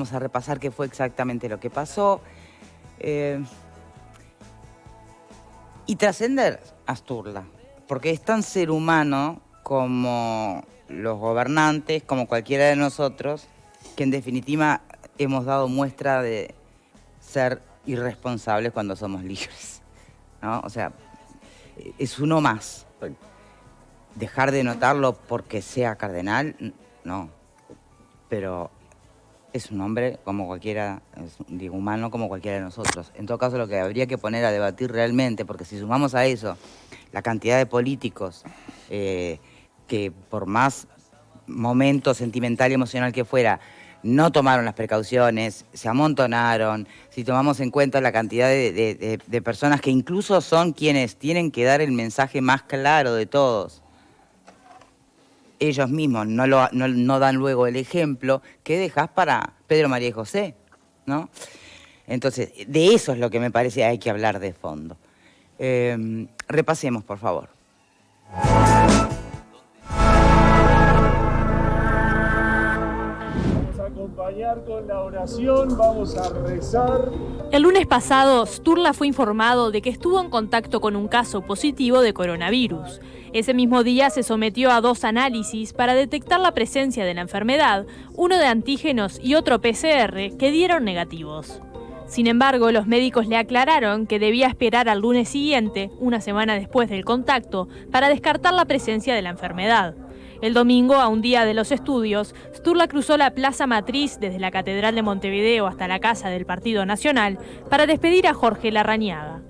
vamos a repasar qué fue exactamente lo que pasó. Y trascender a Sturla, porque es tan ser humano como los gobernantes, como cualquiera de nosotros, que en definitiva hemos dado muestra de ser irresponsables cuando somos libres, ¿no? O sea, es uno más. Dejar de notarlo porque sea cardenal, no. Pero es un hombre como cualquiera, digo, humano como cualquiera de nosotros. En todo caso, lo que habría que poner a debatir realmente, porque si sumamos a eso la cantidad de políticos que por más momento sentimental y emocional que fuera, no tomaron las precauciones, se amontonaron, si tomamos en cuenta la cantidad de personas que incluso son quienes tienen que dar el mensaje más claro de todos, ellos mismos no dan luego el ejemplo, ¿qué dejas para Pedro, María y José? ¿No? Entonces, de eso es lo que me parece hay que hablar de fondo. Repasemos, por favor. Vamos a acompañar con la oración, vamos a rezar. El lunes pasado, Sturla fue informado de que estuvo en contacto con un caso positivo de coronavirus. Ese mismo día se sometió a 2 análisis para detectar la presencia de la enfermedad, uno de antígenos y otro PCR, que dieron negativos. Sin embargo, los médicos le aclararon que debía esperar al lunes siguiente, una semana después del contacto, para descartar la presencia de la enfermedad. El domingo, a un día de los estudios, Sturla cruzó la Plaza Matriz desde la Catedral de Montevideo hasta la casa del Partido Nacional para despedir a Jorge Larrañaga.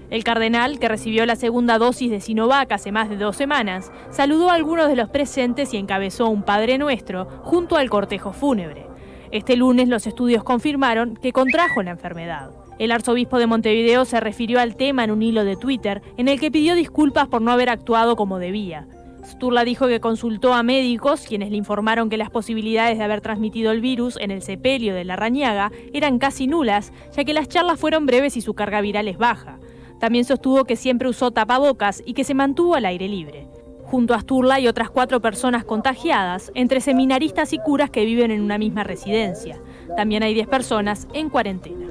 El cardenal, que recibió la segunda dosis de Sinovac hace más de 2 semanas, saludó a algunos de los presentes y encabezó un Padre Nuestro junto al cortejo fúnebre. Este lunes los estudios confirmaron que contrajo la enfermedad. El arzobispo de Montevideo se refirió al tema en un hilo de Twitter en el que pidió disculpas por no haber actuado como debía. Sturla dijo que consultó a médicos, quienes le informaron que las posibilidades de haber transmitido el virus en el sepelio de Larrañaga eran casi nulas, ya que las charlas fueron breves y su carga viral es baja. También sostuvo que siempre usó tapabocas y que se mantuvo al aire libre. Junto a Sturla hay otras 4 personas contagiadas, entre seminaristas y curas que viven en una misma residencia. También hay 10 personas en cuarentena.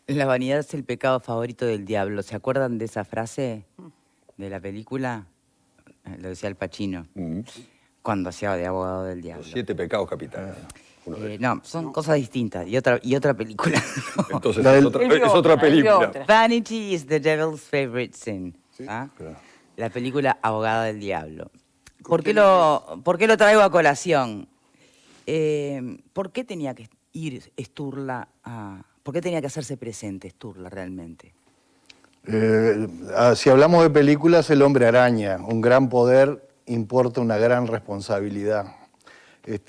La vanidad es el pecado favorito del diablo. ¿Se acuerdan de esa frase de la película? Lo decía Al Pacino, cuando hacía de abogado del diablo. Los 7 pecados capitales. No, son cosas distintas. Y otra película. Entonces es otra película. Vanity is the devil's favorite sin. Sí, ¿Ah? claro. La película Abogada del Diablo. ¿Por qué lo traigo a colación? ¿Por qué tenía que ir Sturla a... ¿Por qué tenía que hacerse presente Sturla realmente? Si hablamos de películas, El Hombre Araña. Un gran poder importa una gran responsabilidad.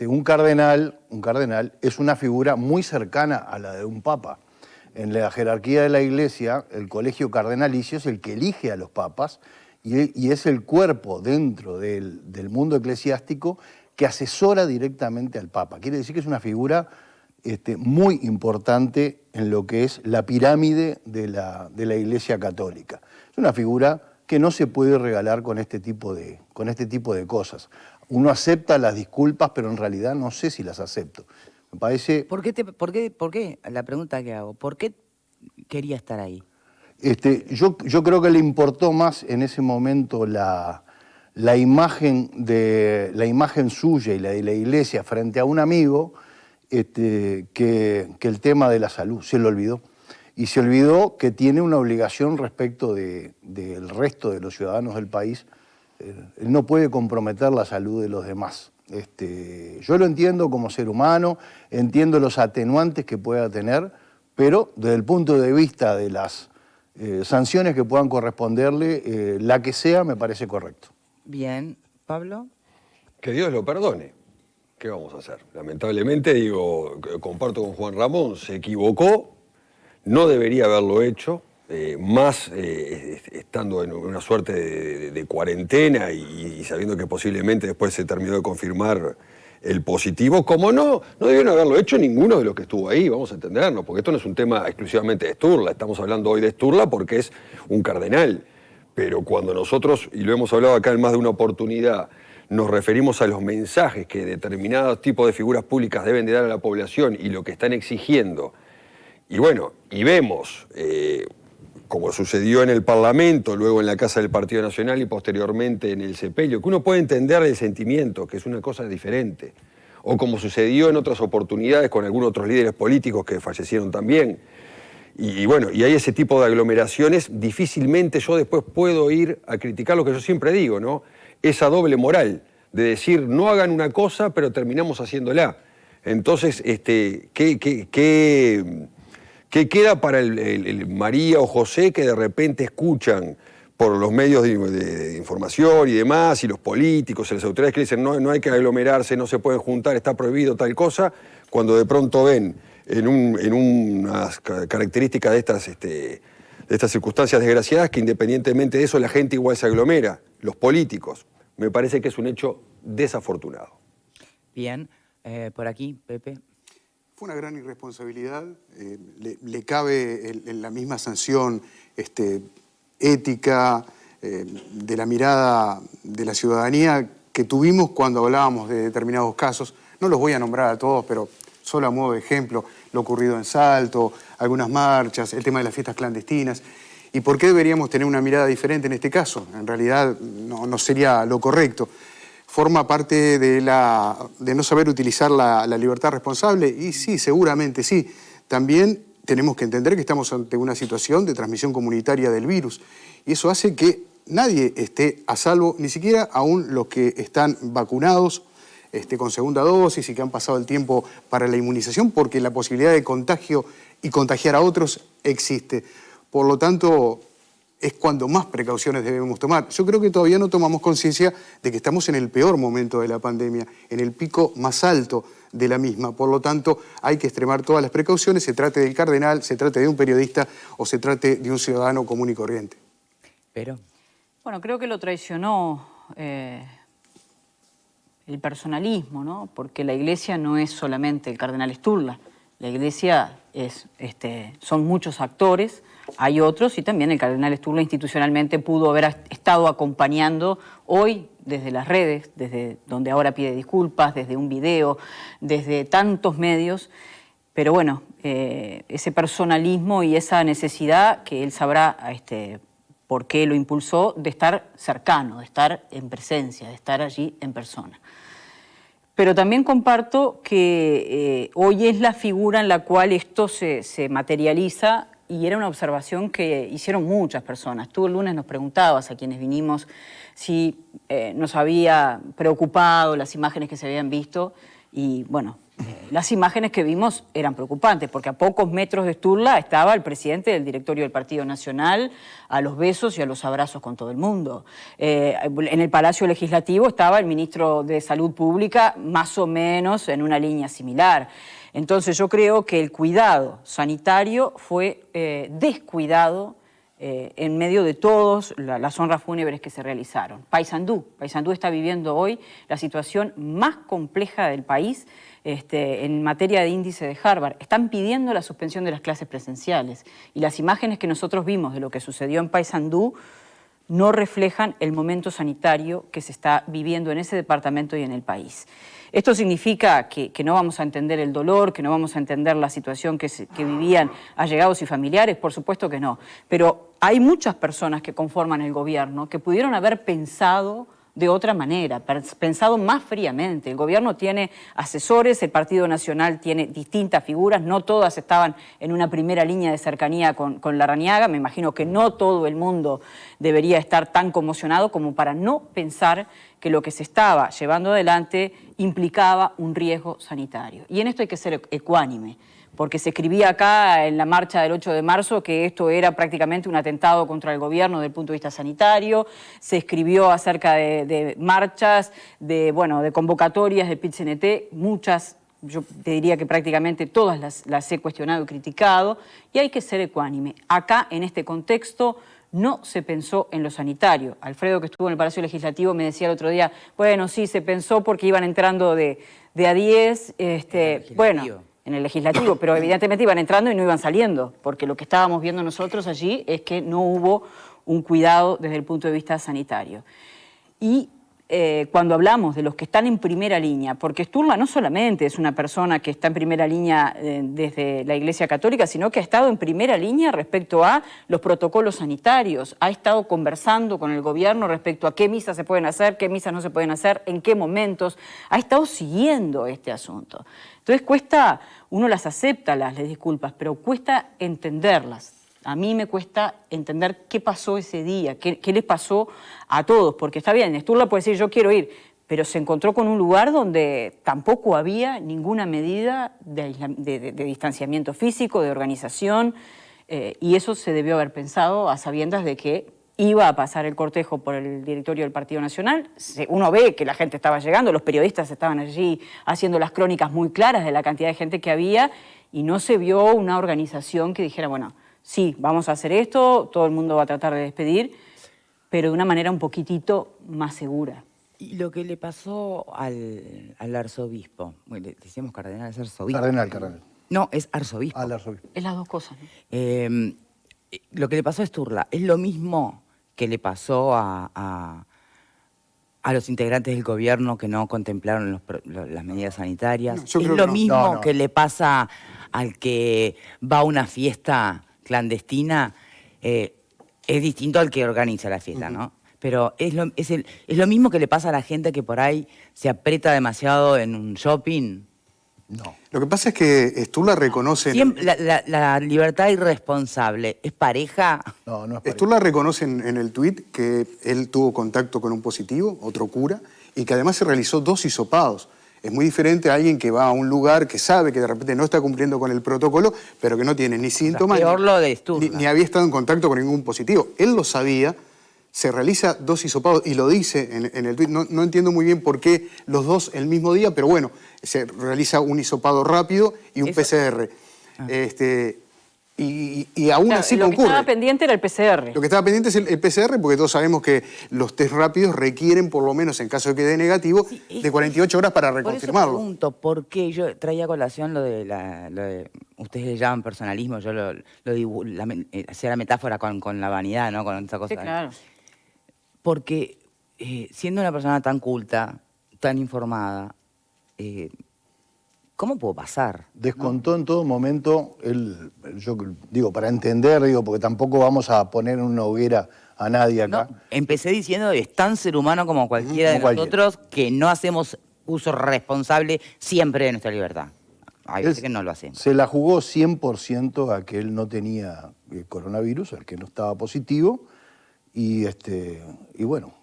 Un cardenal es una figura muy cercana a la de un papa. En la jerarquía de la Iglesia, el colegio cardenalicio es el que elige a los papas y es el cuerpo dentro del mundo eclesiástico que asesora directamente al papa. Quiere decir que es una figura muy importante en lo que es la pirámide de la Iglesia católica. Es una figura que no se puede regalar con este tipo de cosas. Uno acepta las disculpas, pero en realidad no sé si las acepto. Me parece... ¿Por qué? La pregunta que hago, ¿por qué quería estar ahí? Yo creo que le importó más en ese momento la imagen suya y la de la Iglesia frente a un amigo que el tema de la salud. Se lo olvidó. Y se olvidó que tiene una obligación respecto del resto de los ciudadanos del país. Él no puede comprometer la salud de los demás. Yo lo entiendo como ser humano, entiendo los atenuantes que pueda tener, pero desde el punto de vista de las sanciones que puedan corresponderle, la que sea, me parece correcto. Bien. ¿Pablo? Que Dios lo perdone. ¿Qué vamos a hacer? Lamentablemente, comparto con Juan Ramón, se equivocó, no debería haberlo hecho, más estando en una suerte de cuarentena y sabiendo que posiblemente después se terminó de confirmar el positivo, como no debieron haberlo hecho ninguno de los que estuvo ahí, vamos a entendernos, porque esto no es un tema exclusivamente de Sturla, estamos hablando hoy de Sturla porque es un cardenal, pero cuando nosotros, y lo hemos hablado acá en más de una oportunidad, nos referimos a los mensajes que determinados tipos de figuras públicas deben de dar a la población y lo que están exigiendo, y bueno, y vemos, como sucedió en el Parlamento, luego en la Casa del Partido Nacional y posteriormente en el sepelio, que uno puede entender el sentimiento, que es una cosa diferente, o como sucedió en otras oportunidades con algunos otros líderes políticos que fallecieron también. Y bueno, y hay ese tipo de aglomeraciones, difícilmente yo después puedo ir a criticar lo que yo siempre digo, ¿no? Esa doble moral de decir, no hagan una cosa, pero terminamos haciéndola. Entonces, ¿qué queda para el María o José que de repente escuchan por los medios de información y demás, y los políticos, y las autoridades que dicen no hay que aglomerarse, no se pueden juntar, está prohibido tal cosa, cuando de pronto ven en unas características de estas circunstancias desgraciadas que independientemente de eso la gente igual se aglomera, los políticos? Me parece que es un hecho desafortunado. Bien, por aquí, Pepe. Fue una gran irresponsabilidad, le cabe en la misma sanción ética de la mirada de la ciudadanía que tuvimos cuando hablábamos de determinados casos. No los voy a nombrar a todos, pero solo a modo de ejemplo, lo ocurrido en Salto, algunas marchas, el tema de las fiestas clandestinas. ¿Y por qué deberíamos tener una mirada diferente en este caso? En realidad no sería lo correcto. Forma parte de no saber utilizar la libertad responsable, y sí, seguramente sí. También tenemos que entender que estamos ante una situación de transmisión comunitaria del virus, y eso hace que nadie esté a salvo, ni siquiera aún los que están vacunados con segunda dosis y que han pasado el tiempo para la inmunización, porque la posibilidad de contagio y contagiar a otros existe. Por lo tanto, es cuando más precauciones debemos tomar. Yo creo que todavía no tomamos conciencia de que estamos en el peor momento de la pandemia, en el pico más alto de la misma. Por lo tanto, hay que extremar todas las precauciones, se trate del cardenal, se trate de un periodista o se trate de un ciudadano común y corriente. Pero bueno, creo que lo traicionó el personalismo, ¿no? Porque la Iglesia no es solamente el cardenal Sturla. La Iglesia son muchos actores, hay otros, y también el cardenal Sturla institucionalmente pudo haber estado acompañando hoy desde las redes, desde donde ahora pide disculpas, desde un video, desde tantos medios. Pero bueno, ese personalismo y esa necesidad que él sabrá por qué lo impulsó, de estar cercano, de estar en presencia, de estar allí en persona. Pero también comparto que hoy es la figura en la cual esto se materializa, y era una observación que hicieron muchas personas. Tú el lunes nos preguntabas a quienes vinimos si nos había preocupado las imágenes que se habían visto, y bueno, las imágenes que vimos eran preocupantes, porque a pocos metros de Sturla estaba el presidente del directorio del Partido Nacional, a los besos y a los abrazos con todo el mundo. En el Palacio Legislativo estaba el ministro de Salud Pública, más o menos en una línea similar. Entonces yo creo que el cuidado sanitario fue descuidado en medio de todas las honras fúnebres que se realizaron. Paysandú está viviendo hoy la situación más compleja del país en materia de índice de Harvard. Están pidiendo la suspensión de las clases presenciales, y las imágenes que nosotros vimos de lo que sucedió en Paysandú no reflejan el momento sanitario que se está viviendo en ese departamento y en el país. ¿Esto significa que no vamos a entender el dolor, que no vamos a entender la situación que vivían allegados y familiares? Por supuesto que no. Pero hay muchas personas que conforman el gobierno que pudieron haber pensado de otra manera, pensado más fríamente. El gobierno tiene asesores, el Partido Nacional tiene distintas figuras, no todas estaban en una primera línea de cercanía con Larrañaga. Me imagino que no todo el mundo debería estar tan conmocionado como para no pensar que lo que se estaba llevando adelante implicaba un riesgo sanitario. Y en esto hay que ser ecuánime, porque se escribía acá en la marcha del 8 de marzo que esto era prácticamente un atentado contra el gobierno desde el punto de vista sanitario. Se escribió acerca de marchas, de convocatorias de PIT-CNT, muchas, yo te diría que prácticamente todas las he cuestionado y criticado, y hay que ser ecuánime. Acá, en este contexto, no se pensó en lo sanitario. Alfredo, que estuvo en el Palacio Legislativo, me decía el otro día, bueno, sí, se pensó porque iban entrando de a 10, en el legislativo, pero evidentemente iban entrando y no iban saliendo, porque lo que estábamos viendo nosotros allí es que no hubo un cuidado desde el punto de vista sanitario. Y cuando hablamos de los que están en primera línea, porque Sturla no solamente es una persona que está en primera línea desde la Iglesia Católica, sino que ha estado en primera línea respecto a los protocolos sanitarios, ha estado conversando con el gobierno respecto a qué misas se pueden hacer, qué misas no se pueden hacer, en qué momentos, ha estado siguiendo este asunto. Entonces cuesta, uno las acepta, las disculpas, pero cuesta entenderlas. A mí me cuesta entender qué pasó ese día, qué les pasó a todos, porque está bien, Sturla puede decir yo quiero ir, pero se encontró con un lugar donde tampoco había ninguna medida de distanciamiento físico, de organización, y eso se debió haber pensado a sabiendas de que iba a pasar el cortejo por el directorio del Partido Nacional. Uno ve que la gente estaba llegando, los periodistas estaban allí haciendo las crónicas muy claras de la cantidad de gente que había, y no se vio una organización que dijera, bueno, sí, vamos a hacer esto, todo el mundo va a tratar de despedir, pero de una manera un poquitito más segura. Y lo que le pasó al arzobispo, bueno, le decíamos cardenal, es arzobispo. Cardenal. No, es arzobispo. Al arzobispo. Es las dos cosas, ¿no? Lo que le pasó a Sturla es lo mismo que le pasó a los integrantes del gobierno que no contemplaron las medidas sanitarias. No, yo es creo lo que no. mismo No. que le pasa al que va a una fiesta clandestina. Es distinto al que organiza la fiesta, ¿no? Pero es lo mismo que le pasa a la gente que por ahí se aprieta demasiado en un shopping. No. Lo que pasa es que Sturla reconoce... La libertad irresponsable es pareja. No, no es parejo. Sturla reconoce en el tuit que él tuvo contacto con un positivo, otro cura, y que además se realizó 2 hisopados. Es muy diferente a alguien que va a un lugar que sabe que de repente no está cumpliendo con el protocolo, pero que no tiene ni síntomas, peor lo de Sturla. ni había estado en contacto con ningún positivo. Él lo sabía, se realiza 2 hisopados y lo dice en el tuit. No entiendo muy bien por qué los 2 el mismo día, pero bueno, se realiza un hisopado rápido y un PCR. Y aún Claro, así lo que concurre. estaba pendiente era el PCR. Lo que estaba pendiente es el PCR, porque todos sabemos que los test rápidos requieren, por lo menos en caso de que dé negativo, de 48 horas para reconfirmarlo. Por eso pregunto, ¿por qué? Yo traía a colación lo de ustedes le llaman personalismo, yo hacía la metáfora con la vanidad, ¿no? Con esa cosa. Sí, claro. Porque siendo una persona tan culta, tan informada, ¿cómo puedo pasar? Descontó en todo momento, yo digo, para entender, porque tampoco vamos a poner en una hoguera a nadie acá. No, empecé diciendo, es tan ser humano como cualquiera de Como cualquiera. nosotros que no hacemos uso responsable siempre de nuestra libertad. Hay veces que no lo hacemos. Se la jugó 100% a que él no tenía coronavirus, al que no estaba positivo, y bueno,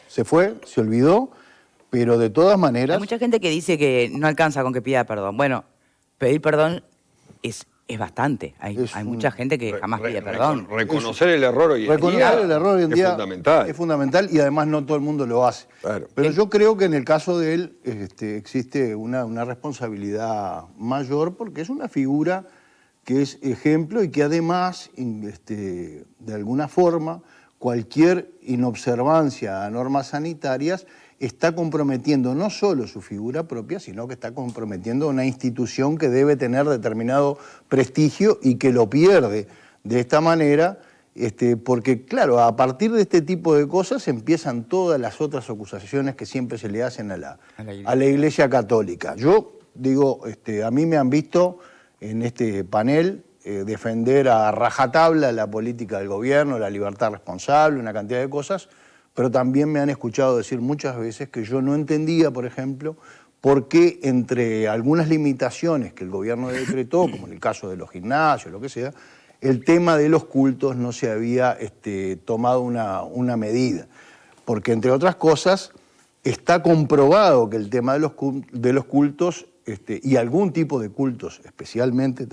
se fue, se olvidó, pero de todas maneras... Hay mucha gente que dice que no alcanza con que pida perdón. Bueno, pedir perdón es bastante. Hay mucha gente que jamás pide perdón. Reconocer el error hoy en día. Reconocer el error hoy en día es fundamental. es fundamental y además no todo el mundo lo hace. Claro. Pero yo creo que en el caso de él existe una responsabilidad mayor porque es una figura que es ejemplo y que además, de alguna forma, cualquier inobservancia a normas sanitarias está comprometiendo no solo su figura propia, sino que está comprometiendo una institución que debe tener determinado prestigio y que lo pierde de esta manera, porque claro, a partir de este tipo de cosas empiezan todas las otras acusaciones que siempre se le hacen a la Iglesia Católica. Yo digo, a mí me han visto en este panel defender a rajatabla la política del gobierno, la libertad responsable, una cantidad de cosas, pero también me han escuchado decir muchas veces que yo no entendía, por ejemplo, por qué entre algunas limitaciones que el gobierno decretó, como en el caso de los gimnasios, lo que sea, el tema de los cultos no se había tomado una medida. Porque, entre otras cosas, está comprobado que el tema de los cultos, y algún tipo de cultos especialmente,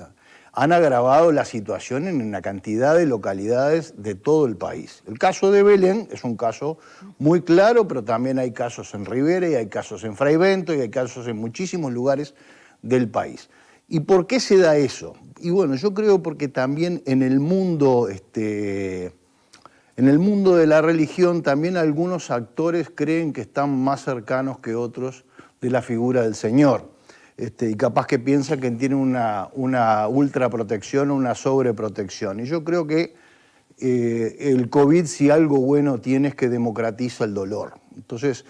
han agravado la situación en una cantidad de localidades de todo el país. El caso de Belén es un caso muy claro, pero también hay casos en Rivera, y hay casos en Fraivento, y hay casos en muchísimos lugares del país. ¿Y por qué se da eso? Y bueno, yo creo porque también en el mundo de la religión también algunos actores creen que están más cercanos que otros de la figura del Señor. Y capaz que piensa que tiene una ultraprotección o una sobreprotección. Y yo creo que el COVID, si algo bueno tiene, es que democratiza el dolor. Entonces,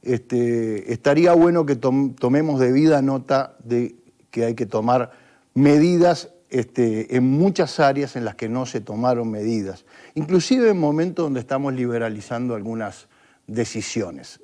estaría bueno que tomemos debida nota de que hay que tomar medidas en muchas áreas en las que no se tomaron medidas, inclusive en momentos donde estamos liberalizando algunas decisiones.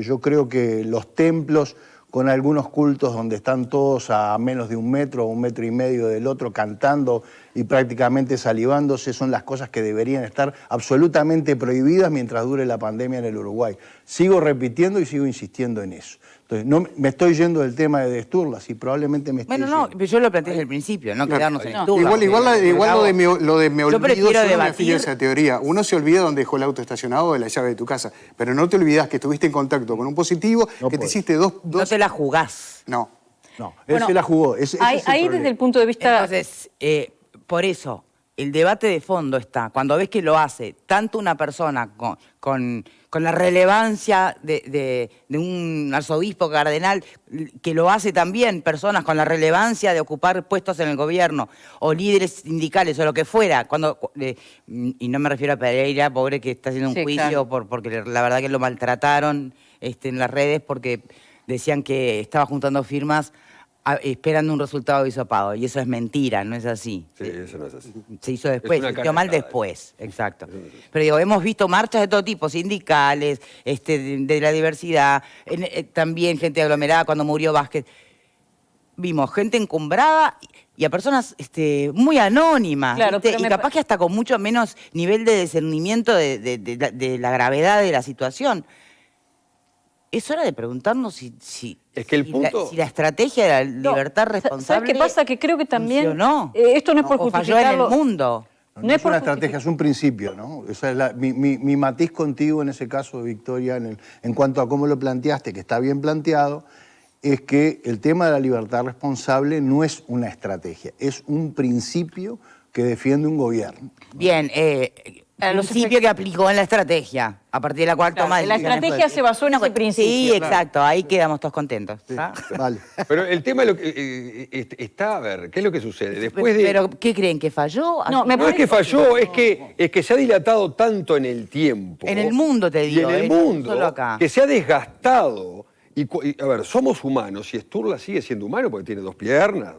Yo creo que los templos, con algunos cultos donde están todos a menos de 1 metro o 1,5 metros del otro cantando y prácticamente salivándose, son las cosas que deberían estar absolutamente prohibidas mientras dure la pandemia en el Uruguay. Sigo repitiendo y sigo insistiendo en eso. Entonces, no me estoy yendo del tema de Sturla, sí, probablemente me estoy Bueno, no, pero yo lo planteé desde el principio, no quedarnos en Sturla. Igual lo de me Yo olvido, prefiero yo no me debatir. afilio a esa teoría. Uno se olvida dónde dejó el auto estacionado o de la llave de tu casa, pero no te olvidas que estuviste en contacto con un positivo, No que te puedo. hiciste dos... No te la jugás. No. No, Bueno, él se la jugó. Ese es el Ahí problema. desde el punto de vista... Entonces, por eso, el debate de fondo está, cuando ves que lo hace tanto una persona con la relevancia de un arzobispo cardenal, que lo hace también personas con la relevancia de ocupar puestos en el gobierno, o líderes sindicales, o lo que fuera, y no me refiero a Pereira, pobre que está haciendo un Sí, juicio, claro. porque la verdad que lo maltrataron en las redes porque decían que estaba juntando firmas esperando un resultado de hisopado, y eso es mentira, no es así. Sí, eso no es así. Se hizo después, una se hizo mal carajada. después, exacto. Pero digo, hemos visto marchas de todo tipo, sindicales, de la diversidad, también gente aglomerada cuando murió Vázquez. Vimos gente encumbrada y a personas muy anónimas, Claro, ¿viste? pero Y capaz que hasta con mucho menos nivel de discernimiento de la gravedad de la situación. Es hora de preguntarnos si Es que el punto- si la estrategia de la libertad responsable ¿Sabes qué pasa? Que creo que también... funcionó. Esto no es por o falló en el justificarlo. mundo. No es una estrategia, es un principio, ¿no? Esa es mi matiz contigo en ese caso, Victoria, en cuanto a cómo lo planteaste, que está bien planteado, es que el tema de la libertad responsable no es una estrategia, es un principio que defiende un gobierno. Bien, los principio que aplicó en la estrategia, a partir de la cual Claro, toma la decisiones estrategia se basó en ese principio, Sí, claro. exacto, ahí quedamos todos contentos. ¿ah? Vale. Pero el tema es lo que está, a ver, ¿qué es lo que sucede? Después de... Pero, ¿qué creen? ¿Que falló? No, me No es que falló, es que se ha dilatado tanto en el tiempo. En el mundo, te digo, Y en el no mundo, solo acá. que se ha desgastado. Y, a ver, somos humanos, y Sturla sigue siendo humano porque tiene 2 piernas,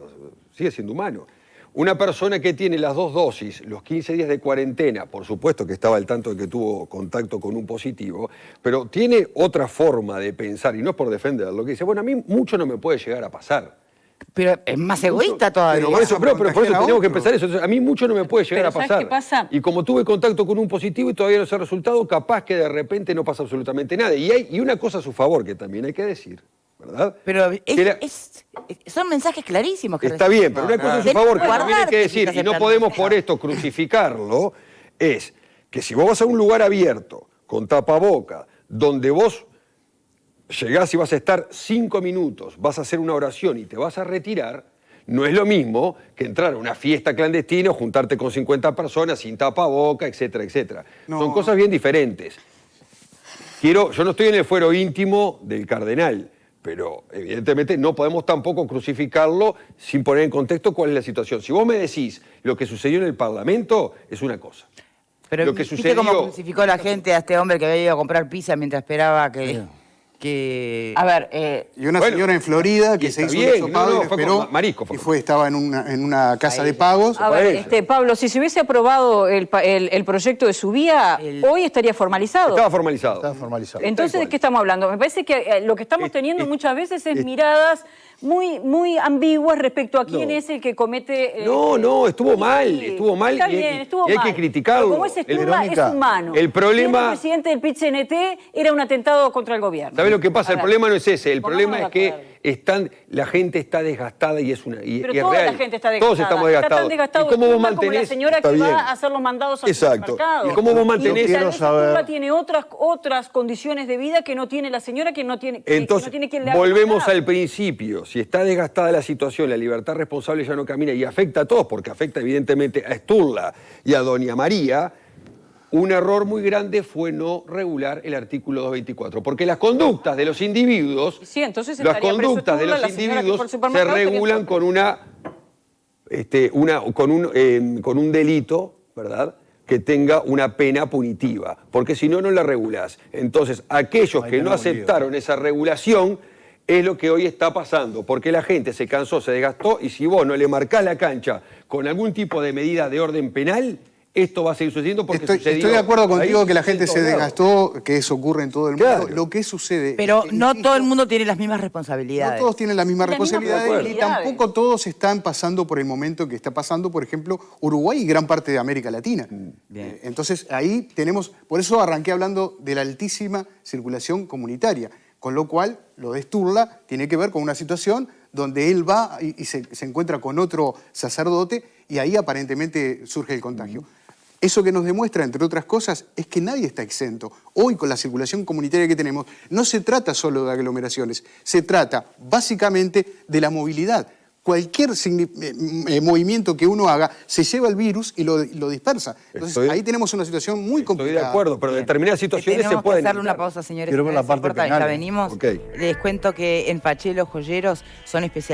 sigue siendo humano. Una persona que tiene las 2 dosis, los 15 días de cuarentena, por supuesto que estaba al tanto de que tuvo contacto con un positivo, pero tiene otra forma de pensar, y no es por defenderlo, que dice, bueno, a mí mucho no me puede llegar a pasar. Pero es más egoísta todavía. Pero por eso, por eso contagiar a tenemos que otro. empezar eso. Entonces, a mí mucho no me puede llegar Pero a ¿sabes pasar. qué pasa? Y como tuve contacto con un positivo y todavía no sé el resultado, capaz que de repente no pasa absolutamente nada. Y una cosa a su favor que también hay que decir, ¿verdad? Pero Que son mensajes clarísimos que está bien, pero una cosa a su Tenés favor que que también hay guardar que que decir, estás y no aceptando podemos eso. por esto crucificarlo, es que si vos vas a un lugar abierto, con tapaboca, donde vos llegás y vas a estar 5 minutos, vas a hacer una oración y te vas a retirar, no es lo mismo que entrar a una fiesta clandestina o juntarte con 50 personas sin tapaboca, etcétera, etcétera. No. Son cosas bien diferentes. Yo no estoy en el fuero íntimo del cardenal, pero evidentemente no podemos tampoco crucificarlo sin poner en contexto cuál es la situación. Si vos me decís lo que sucedió en el Parlamento, es una cosa. Pero lo que ¿viste sucedió... cómo crucificó la gente a este hombre que había ido a comprar pizza mientras esperaba que... A ver, Y una Bueno, señora en Florida que y se está hizo bien, un hisopado no, y lo fue esperó con marisco, fue y con- estaba en una casa de pagos. a ver, ella. Pablo, si se hubiese aprobado el proyecto de su vía, hoy estaría formalizado. Estaba formalizado. Está formalizado. Entonces, ¿de qué estamos hablando? Me parece que lo que estamos teniendo muchas veces es miradas muy ambiguas respecto a quién es el que comete... No, estuvo mal, sí, estuvo mal está y- bien, estuvo y hay que mal. criticarlo. Pero como es Sturla, es Verónica, humano. el problema- Siendo presidente del PIT-CNT era un atentado contra el gobierno. ¿Sabés lo que pasa? A El ver, problema no es ese. El pongámonos problema de es que acuerdo. la gente está desgastada y es una. Y Pero es toda real. la gente está desgastada. Todos estamos Está desgastados. tan desgastado ¿Y cómo vos Sturla como la mantenés? señora Está que bien. va a hacer los mandados al Exacto. supermercado. ¿Y cómo vos mantenés? Y tal Quiero vez saber- Sturla tiene otras condiciones de vida que no tiene la señora, que no tiene, que Entonces, no tiene quien le haga volvemos mandado. al principio. Si está desgastada la situación, la libertad responsable ya no camina y afecta a todos, porque afecta evidentemente a Sturla y a Doña María, un error muy grande fue no regular el artículo 224, porque las conductas de los individuos, Sí, entonces las estaría preso conductas de Sturla, los la señora que individuos fue al se supermercado estaría regulan presa. con con un delito, ¿verdad? que tenga una pena punitiva, porque si no, no la regulás. Entonces, aquellos que no aceptaron esa regulación es lo que hoy está pasando, porque la gente se cansó, se desgastó, y si vos no le marcás la cancha con algún tipo de medida de orden penal, esto va a seguir sucediendo porque Estoy de acuerdo contigo que la gente se desgastó, que eso ocurre en todo el mundo. Claro. Lo que sucede... Pero no insisto, todo el mundo tiene las mismas responsabilidades. no todos tienen las mismas Las mismas responsabilidades y responsabilidades. tampoco todos están pasando por el momento que está pasando, por ejemplo, Uruguay y gran parte de América Latina. Bien. Entonces ahí tenemos, por eso arranqué hablando de la altísima circulación comunitaria, con lo cual lo de Sturla tiene que ver con una situación donde él va y se encuentra con otro sacerdote y ahí aparentemente surge el contagio. Eso que nos demuestra, entre otras cosas, es que nadie está exento. Hoy, con la circulación comunitaria que tenemos, no se trata solo de aglomeraciones, se trata básicamente de la movilidad. Cualquier movimiento que uno haga se lleva el virus y lo dispersa. Entonces, ahí tenemos una situación muy complicada. Estoy de acuerdo, pero en determinadas situaciones se Tenemos que pueden hacerle una evitar. pausa, señores. Quiero ver la ¿Les parte importa? penal, Ya ¿eh? venimos. Ok. Les cuento que en Pachelo Joyeros son especialistas.